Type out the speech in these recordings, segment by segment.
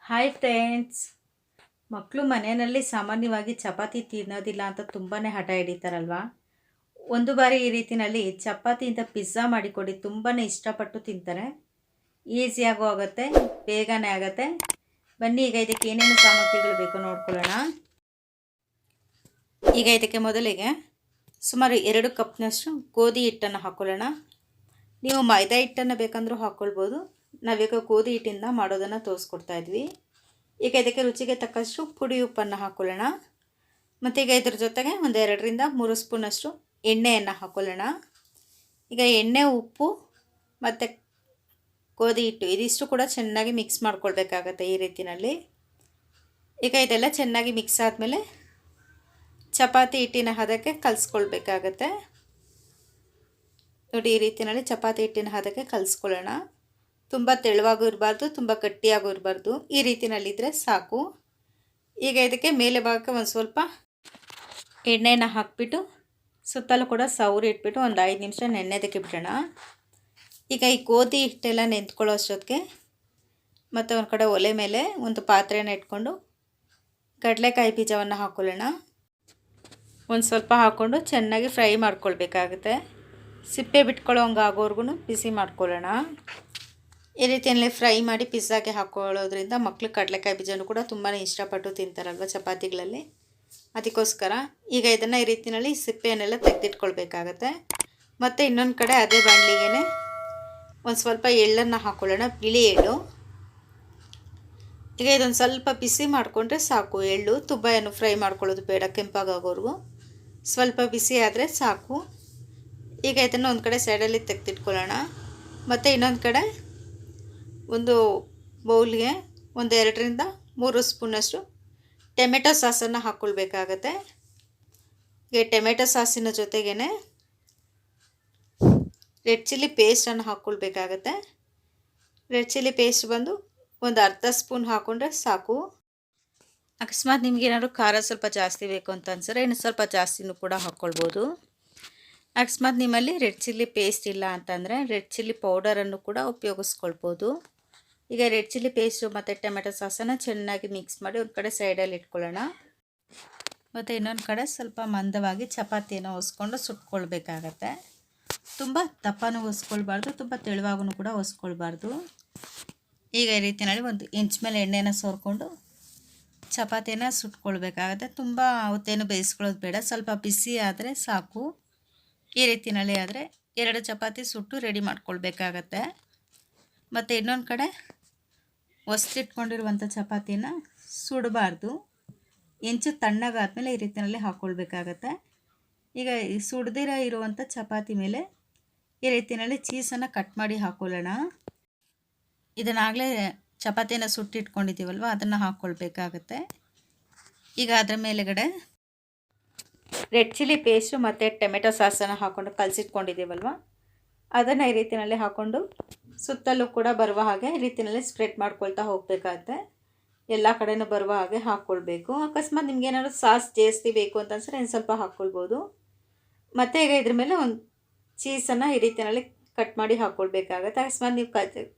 Hi friends. ಮಕ್ಕಳು ಮನೆಯಲ್ಲಿ ಸಾಮಾನ್ಯವಾಗಿ ಚಪಾತಿ ತಿನ್ನೋದಿಲ್ಲ ಅಂತ ತುಂಬಾ ಹಠ ಹಿಡಿತಾರಲ್ವ. ಒಂದು ಬಾರಿ ಈ ರೀತಿಯಲ್ಲಿ ಚಪಾತಿಯಿಂದ ಪಿಜ್ಜಾ ಮಾಡಿಕೊಡಿ, ತುಂಬಾ ಇಷ್ಟಪಟ್ಟು ತಿಂತಾರೆ. ಈಸಿಯಾಗೂ ಆಗುತ್ತೆ, ಬೇಗನೆ ಆಗುತ್ತೆ. ಬನ್ನಿ, ಈಗ ಇದಕ್ಕೆ ಏನೇನು ಸಾಮಗ್ರಿಗಳು ಬೇಕು ನೋಡ್ಕೊಳ್ಳೋಣ. ಈಗ ಇದಕ್ಕೆ ಮೊದಲಿಗೆ ಸುಮಾರು 2 ಕಪ್ನಷ್ಟು ಗೋಧಿ ಹಿಟ್ಟನ್ನು ಹಾಕ್ಕೊಳ್ಳೋಣ. ನೀವು ಮೈದಾ ಹಿಟ್ಟನ್ನು ಬೇಕಂದ್ರೂ ಹಾಕ್ಕೊಳ್ಬೋದು. ನಾವೀಗ ಗೋಧಿ ಹಿಟ್ಟಿಂದ ಮಾಡೋದನ್ನು ತೋರಿಸ್ಕೊಡ್ತಾ ಇದ್ವಿ. ಈಗ ಇದಕ್ಕೆ ರುಚಿಗೆ ತಕ್ಕಷ್ಟು ಪುಡಿ ಉಪ್ಪನ್ನು ಹಾಕ್ಕೊಳ್ಳೋಣ. ಮತ್ತು ಈಗ ಇದ್ರ ಜೊತೆಗೆ ಒಂದು 2ರಿಂದ 3 ಸ್ಪೂನಷ್ಟು ಎಣ್ಣೆಯನ್ನು ಹಾಕ್ಕೊಳ್ಳೋಣ. ಈಗ ಎಣ್ಣೆ, ಉಪ್ಪು ಮತ್ತು ಗೋಧಿ ಹಿಟ್ಟು ಇದಿಷ್ಟು ಕೂಡ ಚೆನ್ನಾಗಿ ಮಿಕ್ಸ್ ಮಾಡ್ಕೊಳ್ಬೇಕಾಗತ್ತೆ ಈ ರೀತಿಯಲ್ಲಿ. ಈಗ ಇದೆಲ್ಲ ಚೆನ್ನಾಗಿ ಮಿಕ್ಸ್ ಆದಮೇಲೆ ಚಪಾತಿ ಹಿಟ್ಟಿನ ಹದಕ್ಕೆ ಕಲಿಸ್ಕೊಳ್ಬೇಕಾಗತ್ತೆ. ನೋಡಿ, ಈ ರೀತಿಯಲ್ಲಿ ಚಪಾತಿ ಹಿಟ್ಟಿನ ಹದಕ್ಕೆ ಕಲಿಸ್ಕೊಳ್ಳೋಣ. ತುಂಬ ತೆಳುವಾಗೂ ಇರಬಾರ್ದು, ತುಂಬ ಗಟ್ಟಿಯಾಗೂ ಇರಬಾರ್ದು, ಈ ರೀತಿಯಲ್ಲಿದ್ದರೆ ಸಾಕು. ಈಗ ಇದಕ್ಕೆ ಮೇಲೆ ಭಾಗಕ್ಕೆ ಒಂದು ಸ್ವಲ್ಪ ಎಣ್ಣೆನ ಹಾಕಿಬಿಟ್ಟು ಸುತ್ತಲೂ ಕೂಡ ಸೌರಿ ಇಟ್ಬಿಟ್ಟು ಒಂದು 5 ನಿಮಿಷ ನೆನೆಯೋದಕ್ಕೆ ಬಿಡೋಣ. ಈಗ ಈ ಗೋಧಿ ಹಿಟ್ಟೆಲ್ಲ ನೆಂತ್ಕೊಳ್ಳೋ ಅಷ್ಟೊತ್ತಿಗೆ ಮತ್ತು ಒಂದು ಕಡೆ ಒಲೆ ಮೇಲೆ ಒಂದು ಪಾತ್ರೆನ ಇಟ್ಕೊಂಡು ಕಡಲೆಕಾಯಿ ಬೀಜವನ್ನು ಹಾಕ್ಕೊಳ್ಳೋಣ. ಒಂದು ಸ್ವಲ್ಪ ಹಾಕ್ಕೊಂಡು ಚೆನ್ನಾಗಿ ಫ್ರೈ ಮಾಡ್ಕೊಳ್ಬೇಕಾಗುತ್ತೆ. ಸಿಪ್ಪೆ ಬಿಟ್ಕೊಳ್ಳೋ ಹಂಗೆ ಆಗೋವರೆಗೂ ಬಿಸಿ ಮಾಡ್ಕೊಳ್ಳೋಣ. ಈ ರೀತಿಯಲ್ಲೇ ಫ್ರೈ ಮಾಡಿ ಪಿಜ್ಜಾಗೆ ಹಾಕ್ಕೊಳ್ಳೋದ್ರಿಂದ ಮಕ್ಕಳು ಕಡಲೆಕಾಯಿ ಬೀಜನೂ ಕೂಡ ತುಂಬಾ ಇಷ್ಟಪಟ್ಟು ತಿಂತಾರಲ್ವ ಚಪಾತಿಗಳಲ್ಲಿ. ಅದಕ್ಕೋಸ್ಕರ ಈಗ ಇದನ್ನು ಈ ರೀತಿಯಲ್ಲಿ ಸಿಪ್ಪೆಯನ್ನೆಲ್ಲ ತೆಗೆದಿಟ್ಕೊಳ್ಬೇಕಾಗತ್ತೆ. ಮತ್ತು ಇನ್ನೊಂದು ಕಡೆ ಅದೇ ಬಾಣಲಿಗೆ ಒಂದು ಸ್ವಲ್ಪ ಎಳ್ಳನ್ನು ಹಾಕ್ಕೊಳ್ಳೋಣ, ಬಿಳಿ ಎಳ್ಳು. ಈಗ ಇದೊಂದು ಸ್ವಲ್ಪ ಬಿಸಿ ಮಾಡಿಕೊಂಡ್ರೆ ಸಾಕು. ಎಳ್ಳು ತುಂಬ ಏನು ಫ್ರೈ ಮಾಡ್ಕೊಳ್ಳೋದು ಬೇಡ, ಕೆಂಪಾಗೋವರೆಗೂ ಸ್ವಲ್ಪ ಬಿಸಿ ಆದರೆ ಸಾಕು. ಈಗ ಇದನ್ನು ಒಂದು ಕಡೆ ಸೈಡಲ್ಲಿ ತೆಗೆದಿಟ್ಕೊಳ್ಳೋಣ. ಮತ್ತು ಇನ್ನೊಂದು ಕಡೆ ಒಂದು ಬೌಲ್ಗೆ ಒಂದು 2ರಿಂದ 3 ಸ್ಪೂನಷ್ಟು ಟೊಮೆಟೊ ಸಾಸನ್ನು ಹಾಕ್ಕೊಳ್ಬೇಕಾಗತ್ತೆ. ಈಗ ಟೊಮೆಟೊ ಸಾಸಿನ ಜೊತೆಗೇ ರೆಡ್ ಚಿಲ್ಲಿ ಪೇಸ್ಟನ್ನು ಹಾಕ್ಕೊಳ್ಬೇಕಾಗತ್ತೆ. ರೆಡ್ ಚಿಲ್ಲಿ ಪೇಸ್ಟ್ ಬಂದು ಒಂದು ಅರ್ಧ ಸ್ಪೂನ್ ಹಾಕ್ಕೊಂಡ್ರೆ ಸಾಕು. ಅಕಸ್ಮಾತ್ ನಿಮಗೇನಾದ್ರು ಖಾರ ಸ್ವಲ್ಪ ಜಾಸ್ತಿ ಬೇಕು ಅಂತ ಅನ್ಸಿದ್ರೆ ಇನ್ನು ಸ್ವಲ್ಪ ಜಾಸ್ತಿನೂ ಕೂಡ ಹಾಕ್ಕೊಳ್ಬೋದು. ಅಕಸ್ಮಾತ್ ನಿಮ್ಮಲ್ಲಿ ರೆಡ್ ಚಿಲ್ಲಿ ಪೇಸ್ಟ್ ಇಲ್ಲ ಅಂತಂದರೆ ರೆಡ್ ಚಿಲ್ಲಿ ಪೌಡರನ್ನು ಕೂಡ ಉಪಯೋಗಿಸ್ಕೊಳ್ಬೋದು. ಈಗ ರೆಡ್ ಚಿಲ್ಲಿ ಪೇಸ್ಟು ಮತ್ತು ಟೊಮೆಟೊ ಸಾಸನ್ನು ಚೆನ್ನಾಗಿ ಮಿಕ್ಸ್ ಮಾಡಿ ಒಂದು ಕಡೆ ಸೈಡಲ್ಲಿ ಇಟ್ಕೊಳ್ಳೋಣ. ಮತ್ತು ಇನ್ನೊಂದು ಕಡೆ ಸ್ವಲ್ಪ ಮಂದವಾಗಿ ಚಪಾತಿಯನ್ನು ಒಸ್ಕೊಂಡು ಸುಟ್ಕೊಳ್ಬೇಕಾಗತ್ತೆ. ತುಂಬ ದಪ್ಪನೂ ಒಸ್ಕೊಳ್ಬಾರ್ದು, ತುಂಬ ತೆಳುವಾಗೂ ಕೂಡ ಒಸ್ಕೊಳ್ಬಾರ್ದು. ಈಗ ಈ ರೀತಿಯಲ್ಲಿ ಒಂದು ಇಂಚ್ ಮೇಲೆ ಎಣ್ಣೆನ ಸೋರ್ಕೊಂಡು ಚಪಾತಿನ ಸುಟ್ಕೊಳ್ಬೇಕಾಗತ್ತೆ. ತುಂಬ ಹೊತ್ತೇನು ಬೇಯಿಸ್ಕೊಳ್ಳೋದು ಬೇಡ, ಸ್ವಲ್ಪ ಬಿಸಿ ಆದರೆ ಸಾಕು. ಈ ರೀತಿಯಲ್ಲಿ ಆದರೆ 2 ಚಪಾತಿ ಸುಟ್ಟು ರೆಡಿ ಮಾಡ್ಕೊಳ್ಬೇಕಾಗತ್ತೆ. ಮತ್ತು ಇನ್ನೊಂದು ಕಡೆ ಒಸ್ತಿಟ್ಕೊಂಡಿರುವಂಥ ಚಪಾತಿನ ಸುಡಬಾರ್ದು, ಹೆಂಚು ತಣ್ಣಗಾದ್ಮೇಲೆ ಈ ರೀತಿಯಲ್ಲಿ ಹಾಕ್ಕೊಳ್ಬೇಕಾಗತ್ತೆ. ಈಗ ಈ ಸುಡ್ದಿರೋ ಇರುವಂಥ ಚಪಾತಿ ಮೇಲೆ ಈ ರೀತಿಯಲ್ಲಿ ಚೀಸನ್ನು ಕಟ್ ಮಾಡಿ ಹಾಕ್ಕೊಳ್ಳೋಣ. ಇದನ್ನಾಗಲೇ ಚಪಾತಿನ ಸುಟ್ಟಿಟ್ಕೊಂಡಿದ್ದೀವಲ್ವ, ಅದನ್ನು ಹಾಕ್ಕೊಳ್ಬೇಕಾಗತ್ತೆ. ಈಗ ಅದರ ಮೇಲೆಗಡೆ ರೆಡ್ ಚಿಲ್ಲಿ ಪೇಸ್ಟು ಮತ್ತು ಟೊಮೆಟೊ ಸಾಸನ್ನು ಹಾಕ್ಕೊಂಡು ಕಲಸಿಟ್ಕೊಂಡಿದ್ದೀವಲ್ವ, ಅದನ್ನು ಈ ರೀತಿಯಲ್ಲಿ ಹಾಕ್ಕೊಂಡು ಸುತ್ತಲೂ ಕೂಡ ಬರುವ ಹಾಗೆ ಈ ರೀತಿಯಲ್ಲಿ ಸ್ಪ್ರೆಡ್ ಮಾಡ್ಕೊಳ್ತಾ ಹೋಗಬೇಕಾಗತ್ತೆ. ಎಲ್ಲ ಕಡೆಯೂ ಬರುವ ಹಾಗೆ ಹಾಕ್ಕೊಳ್ಬೇಕು. ಅಕಸ್ಮಾತ್ ನಿಮ್ಗೇನಾದ್ರು ಸಾಸ್ ಜಾಸ್ತಿ ಬೇಕು ಅಂತ ಅನ್ಸಿದ್ರೆ ಇನ್ನು ಸ್ವಲ್ಪ ಹಾಕ್ಕೊಳ್ಬೋದು. ಮತ್ತು ಈಗ ಇದ್ರ ಮೇಲೆ ಒಂದು ಚೀಸನ್ನು ಈ ರೀತಿಯಲ್ಲಿ ಕಟ್ ಮಾಡಿ ಹಾಕ್ಕೊಳ್ಬೇಕಾಗತ್ತೆ. ಅಕಸ್ಮಾತ್ ನೀವು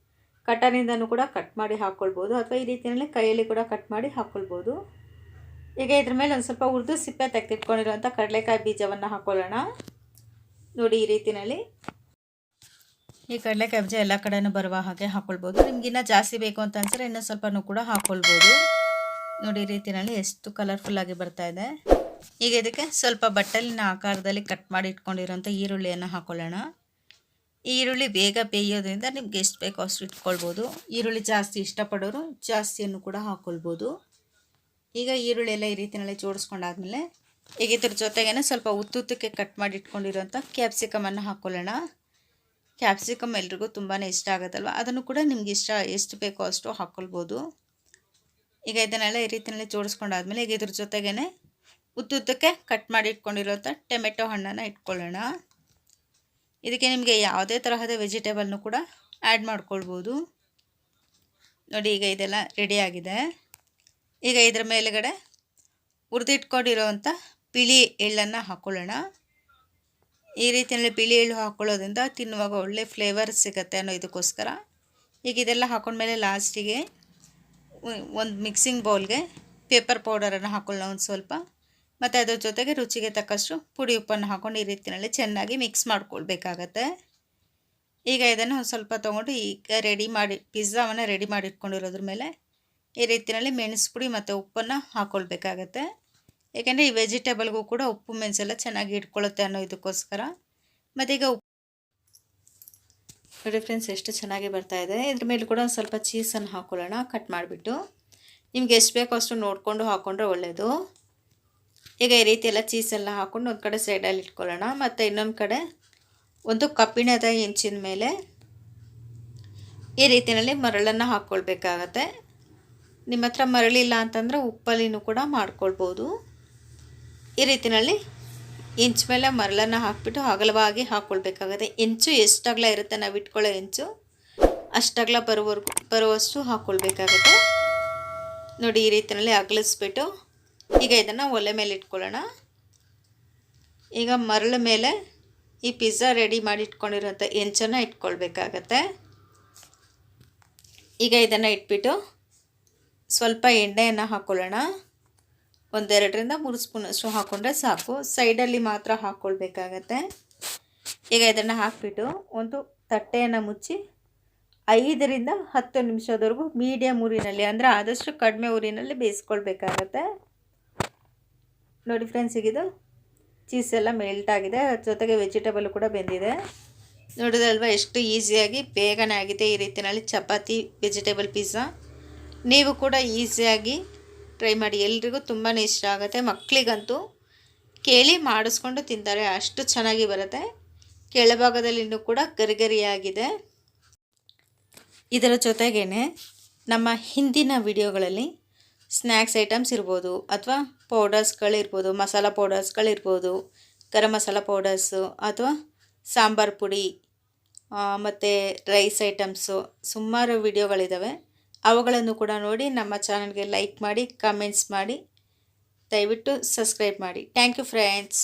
ಕಟರಿಂದನೂ ಕೂಡ ಕಟ್ ಮಾಡಿ ಹಾಕ್ಕೊಳ್ಬೋದು, ಅಥವಾ ಈ ರೀತಿಯಲ್ಲಿ ಕೈಯಲ್ಲಿ ಕೂಡ ಕಟ್ ಮಾಡಿ ಹಾಕ್ಕೊಳ್ಬೋದು. ಈಗ ಇದ್ರ ಮೇಲೆ ಒಂದು ಸ್ವಲ್ಪ ಹುರಿದು ಸಿಪ್ಪೆ ತೆಗೆದಿಟ್ಕೊಂಡಿರುವಂಥ ಕಡಲೆಕಾಯಿ ಬೀಜವನ್ನು ಹಾಕ್ಕೊಳ್ಳೋಣ. ನೋಡಿ, ಈ ರೀತಿಯಲ್ಲಿ ಈ ಕಡಲೆಕಾಯಿ ಬೀಜ ಎಲ್ಲ ಕಡೆಯೂ ಬರುವ ಹಾಗೆ ಹಾಕ್ಕೊಳ್ಬೋದು. ನಿಮಗಿನ್ನ ಜಾಸ್ತಿ ಬೇಕು ಅಂತ ಅನ್ಸಿದ್ರೆ ಇನ್ನೂ ಸ್ವಲ್ಪನೂ ಕೂಡ ಹಾಕ್ಕೊಳ್ಬೋದು. ನೋಡಿ, ಈ ರೀತಿಯಲ್ಲಿ ಎಷ್ಟು ಕಲರ್ಫುಲ್ಲಾಗಿ ಬರ್ತಾ ಇದೆ. ಈಗ ಇದಕ್ಕೆ ಸ್ವಲ್ಪ ಬಟ್ಟಲಿನ ಆಕಾರದಲ್ಲಿ ಕಟ್ ಮಾಡಿ ಇಟ್ಕೊಂಡಿರೋಂಥ ಈರುಳ್ಳಿಯನ್ನು ಹಾಕ್ಕೊಳ್ಳೋಣ. ಈ ಈರುಳ್ಳಿ ಬೇಗ ಬೇಯೋದ್ರಿಂದ ನಿಮ್ಗೆ ಎಷ್ಟು ಬೇಕೋ ಅಷ್ಟು ಇಟ್ಕೊಳ್ಬೋದು. ಈರುಳ್ಳಿ ಜಾಸ್ತಿ ಇಷ್ಟಪಡೋರು ಜಾಸ್ತಿಯನ್ನು ಕೂಡ ಹಾಕ್ಕೊಳ್ಬೋದು. ಈಗ ಈರುಳ್ಳಿ ಎಲ್ಲ ಈ ರೀತಿಯಲ್ಲಿ ಜೋಡಿಸ್ಕೊಂಡಾದ್ಮೇಲೆ ಈಗ ಇದ್ರ ಜೊತೆಗೇ ಸ್ವಲ್ಪ ಉದ್ದುದ್ದಕ್ಕೆ ಕಟ್ ಮಾಡಿ ಇಟ್ಕೊಂಡಿರೋಂಥ ಕ್ಯಾಪ್ಸಿಕಮನ್ನು ಹಾಕ್ಕೊಳ್ಳೋಣ. ಕ್ಯಾಪ್ಸಿಕಮ್ ಎಲ್ರಿಗೂ ತುಂಬಾ ಇಷ್ಟ ಆಗುತ್ತಲ್ವ, ಅದನ್ನು ಕೂಡ ನಿಮ್ಗೆ ಇಷ್ಟ ಎಷ್ಟು ಬೇಕೋ ಅಷ್ಟು ಹಾಕ್ಕೊಳ್ಬೋದು. ಈಗ ಇದನ್ನೆಲ್ಲ ಈ ರೀತಿಯಲ್ಲಿ ಜೋಡಿಸ್ಕೊಂಡಾದ್ಮೇಲೆ ಈಗ ಇದ್ರ ಜೊತೆಗೇ ಉದ್ದುದ್ದಕ್ಕೆ ಕಟ್ ಮಾಡಿ ಇಟ್ಕೊಂಡಿರೋಂಥ ಟೊಮೆಟೊ ಹಣ್ಣನ್ನು ಇಟ್ಕೊಳ್ಳೋಣ. ಇದಕ್ಕೆ ನಿಮಗೆ ಯಾವುದೇ ತರಹದ ವೆಜಿಟೇಬಲ್ನು ಕೂಡ ಆ್ಯಡ್ ಮಾಡ್ಕೊಳ್ಬೋದು. ನೋಡಿ, ಈಗ ಇದೆಲ್ಲ ರೆಡಿಯಾಗಿದೆ. ಈಗ ಇದರ ಮೇಲುಗಡೆ ಹುರಿದಿಟ್ಕೊಂಡಿರೋವಂಥ ಬಿಳಿ ಎಳ್ಳನ್ನು ಹಾಕ್ಕೊಳ್ಳೋಣ. ಈ ರೀತಿಯಲ್ಲಿ ಬಿಳಿ ಎಳ್ಳು ಹಾಕ್ಕೊಳ್ಳೋದ್ರಿಂದ ತಿನ್ನುವಾಗ ಒಳ್ಳೆ ಫ್ಲೇವರ್ ಸಿಗುತ್ತೆ ಅನ್ನೋ ಇದಕ್ಕೋಸ್ಕರ. ಈಗ ಇದೆಲ್ಲ ಹಾಕೊಂಡ್ಮೇಲೆ ಲಾಸ್ಟಿಗೆ ಒಂದು ಮಿಕ್ಸಿಂಗ್ ಬೌಲ್ಗೆ ಪೇಪರ್ ಪೌಡರನ್ನು ಹಾಕೊಳ್ಳೋಣ ಒಂದು ಸ್ವಲ್ಪ, ಮತ್ತು ಅದ್ರ ಜೊತೆಗೆ ರುಚಿಗೆ ತಕ್ಕಷ್ಟು ಪುಡಿ ಉಪ್ಪನ್ನು ಹಾಕ್ಕೊಂಡು ಈ ರೀತಿಯಲ್ಲಿ ಚೆನ್ನಾಗಿ ಮಿಕ್ಸ್ ಮಾಡ್ಕೊಳ್ಬೇಕಾಗತ್ತೆ. ಈಗ ಇದನ್ನು ಒಂದು ಸ್ವಲ್ಪ ತೊಗೊಂಡು ಈಗ ಪಿಜ್ಜಾವನ್ನು ರೆಡಿ ಮಾಡಿ ಇಟ್ಕೊಂಡಿರೋದ್ರ ಮೇಲೆ ಈ ರೀತಿಯಲ್ಲಿ ಮೆಣಸು ಪುಡಿ ಮತ್ತು ಉಪ್ಪನ್ನು ಹಾಕ್ಕೊಳ್ಬೇಕಾಗತ್ತೆ. ಏಕೆಂದರೆ ಈ ವೆಜಿಟೇಬಲ್ಗೂ ಕೂಡ ಉಪ್ಪು ಮೆಣಸೆಲ್ಲ ಚೆನ್ನಾಗಿ ಇಟ್ಕೊಳ್ಳುತ್ತೆ ಅನ್ನೋ ಇದಕ್ಕೋಸ್ಕರ. ಮತ್ತು ಈಗ ನೋಡಿ ಫ್ರೆಂಡ್ಸ್ ಎಷ್ಟು ಚೆನ್ನಾಗಿ ಬರ್ತಾಯಿದೆ. ಇದ್ರ ಮೇಲೆ ಕೂಡ ಒಂದು ಸ್ವಲ್ಪ ಚೀಸನ್ನು ಹಾಕ್ಕೊಳ್ಳೋಣ ಕಟ್ ಮಾಡಿಬಿಟ್ಟು. ನಿಮ್ಗೆ ಎಷ್ಟು ಬೇಕೋ ಅಷ್ಟು ನೋಡಿಕೊಂಡು ಹಾಕ್ಕೊಂಡ್ರೆ ಒಳ್ಳೆಯದು. ಈಗ ಈ ರೀತಿ ಎಲ್ಲ ಚೀಸೆಲ್ಲ ಹಾಕ್ಕೊಂಡು ಒಂದು ಕಡೆ ಸೈಡಲ್ಲಿ ಇಟ್ಕೊಳ್ಳೋಣ. ಮತ್ತು ಇನ್ನೊಂದು ಕಡೆ ಒಂದು ಕಬ್ಬಿಣದ ಹೆಂಚಿನ ಮೇಲೆ ಈ ರೀತಿಯಲ್ಲಿ ಮರಳನ್ನು ಹಾಕ್ಕೊಳ್ಬೇಕಾಗತ್ತೆ. ನಿಮ್ಮ ಹತ್ರ ಮರಳಿಲ್ಲ ಅಂತಂದರೆ ಉಪ್ಪಲ್ಲಿನೂ ಕೂಡ ಮಾಡ್ಕೊಳ್ಬೋದು. ಈ ರೀತಿಯಲ್ಲಿ ಹೆಂಚು ಮೇಲೆ ಮರಳನ್ನು ಹಾಕಿಬಿಟ್ಟು ಅಗಲವಾಗಿ ಹಾಕ್ಕೊಳ್ಬೇಕಾಗತ್ತೆ. ಹೆಂಚು ಎಷ್ಟು ಅಗಲ ಇರುತ್ತೆ ನಾವು ಇಟ್ಕೊಳ್ಳೋ ಹೆಂಚು ಅಷ್ಟು ಅಗಲ ಬರುವಷ್ಟು ಹಾಕ್ಕೊಳ್ಬೇಕಾಗತ್ತೆ. ನೋಡಿ ಈ ರೀತಿಯಲ್ಲಿ ಅಗಲಿಸ್ಬಿಟ್ಟು ಈಗ ಇದನ್ನು ಒಲೆ ಮೇಲೆ ಇಟ್ಕೊಳ್ಳೋಣ. ಈಗ ಮರಳ ಮೇಲೆ ಈ ಪಿಜ್ಜಾ ರೆಡಿ ಮಾಡಿ ಇಟ್ಕೊಂಡಿರೋಂಥ ಹೆಂಚನ್ನು ಇಟ್ಕೊಳ್ಬೇಕಾಗತ್ತೆ. ಈಗ ಇದನ್ನು ಇಟ್ಬಿಟ್ಟು ಸ್ವಲ್ಪ ಎಣ್ಣೆಯನ್ನು ಹಾಕ್ಕೊಳ್ಳೋಣ. 1-2 ರಿಂದ 3 ಸ್ಪೂನಷ್ಟು ಹಾಕ್ಕೊಂಡ್ರೆ ಸಾಕು. ಸೈಡಲ್ಲಿ ಮಾತ್ರ ಹಾಕ್ಕೊಳ್ಬೇಕಾಗತ್ತೆ. ಈಗ ಇದನ್ನು ಹಾಕಿಬಿಟ್ಟು ಒಂದು ತಟ್ಟೆಯನ್ನು ಮುಚ್ಚಿ 5 ರಿಂದ 10 ನಿಮಿಷದವರೆಗೂ ಮೀಡಿಯಮ್ ಊರಿನಲ್ಲಿ, ಅಂದರೆ ಆದಷ್ಟು ಕಡಿಮೆ ಊರಿನಲ್ಲಿ ಬೇಯಿಸ್ಕೊಳ್ಬೇಕಾಗತ್ತೆ. ನೋಡಿ ಫ್ರೆಂಡ್ಸ್, ಈಗಿದು ಚೀಸ್ ಎಲ್ಲ ಮೆಲ್ಟ್ ಆಗಿದೆ, ಜೊತೆಗೆ ವೆಜಿಟೇಬಲ್ ಕೂಡ ಬೆಂದಿದೆ. ನೋಡೋದಲ್ವ ಎಷ್ಟು ಈಸಿಯಾಗಿ ಬೇಗನೆ ಆಗಿದೆ ಈ ರೀತಿಯಲ್ಲಿ ಚಪಾತಿ ವೆಜಿಟೇಬಲ್ ಪಿಜ್ಜಾ. ನೀವು ಕೂಡ ಈಸಿಯಾಗಿ ಟ್ರೈ ಮಾಡಿ, ಎಲ್ರಿಗೂ ತುಂಬಾ ಇಷ್ಟ ಆಗುತ್ತೆ. ಮಕ್ಕಳಿಗಂತೂ ಕೇಳಿ ಮಾಡಿಸ್ಕೊಂಡು ತಿಂತಾರೆ, ಅಷ್ಟು ಚೆನ್ನಾಗಿ ಬರುತ್ತೆ. ಕೆಳಭಾಗದಲ್ಲಿನೂ ಕೂಡ ಗರಿಗರಿಯಾಗಿದೆ. ಇದರ ಜೊತೆಗೇ ನಮ್ಮ ಹಿಂದಿನ ವಿಡಿಯೋಗಳಲ್ಲಿ ಸ್ನ್ಯಾಕ್ಸ್ ಐಟಮ್ಸ್ ಇರ್ಬೋದು, ಅಥವಾ ಪೌಡರ್ಸ್ಗಳಿರ್ಬೋದು, ಮಸಾಲ ಪೌಡರ್ಸ್ಗಳಿರ್ಬೋದು, ಗರಂ ಮಸಾಲ ಪೌಡರ್ಸು, ಅಥವಾ ಸಾಂಬಾರು ಪುಡಿ, ಮತ್ತು ರೈಸ್ ಐಟಮ್ಸು ಸುಮಾರು ವಿಡಿಯೋಗಳಿದ್ದಾವೆ. ಅವುಗಳನ್ನು ಕೂಡ ನೋಡಿ ನಮ್ಮ ಚಾನಲ್ಗೆ ಲೈಕ್ ಮಾಡಿ, ಕಮೆಂಟ್ಸ್ ಮಾಡಿ, ದಯವಿಟ್ಟು ಸಬ್ಸ್ಕ್ರೈಬ್ ಮಾಡಿ. Thank you friends.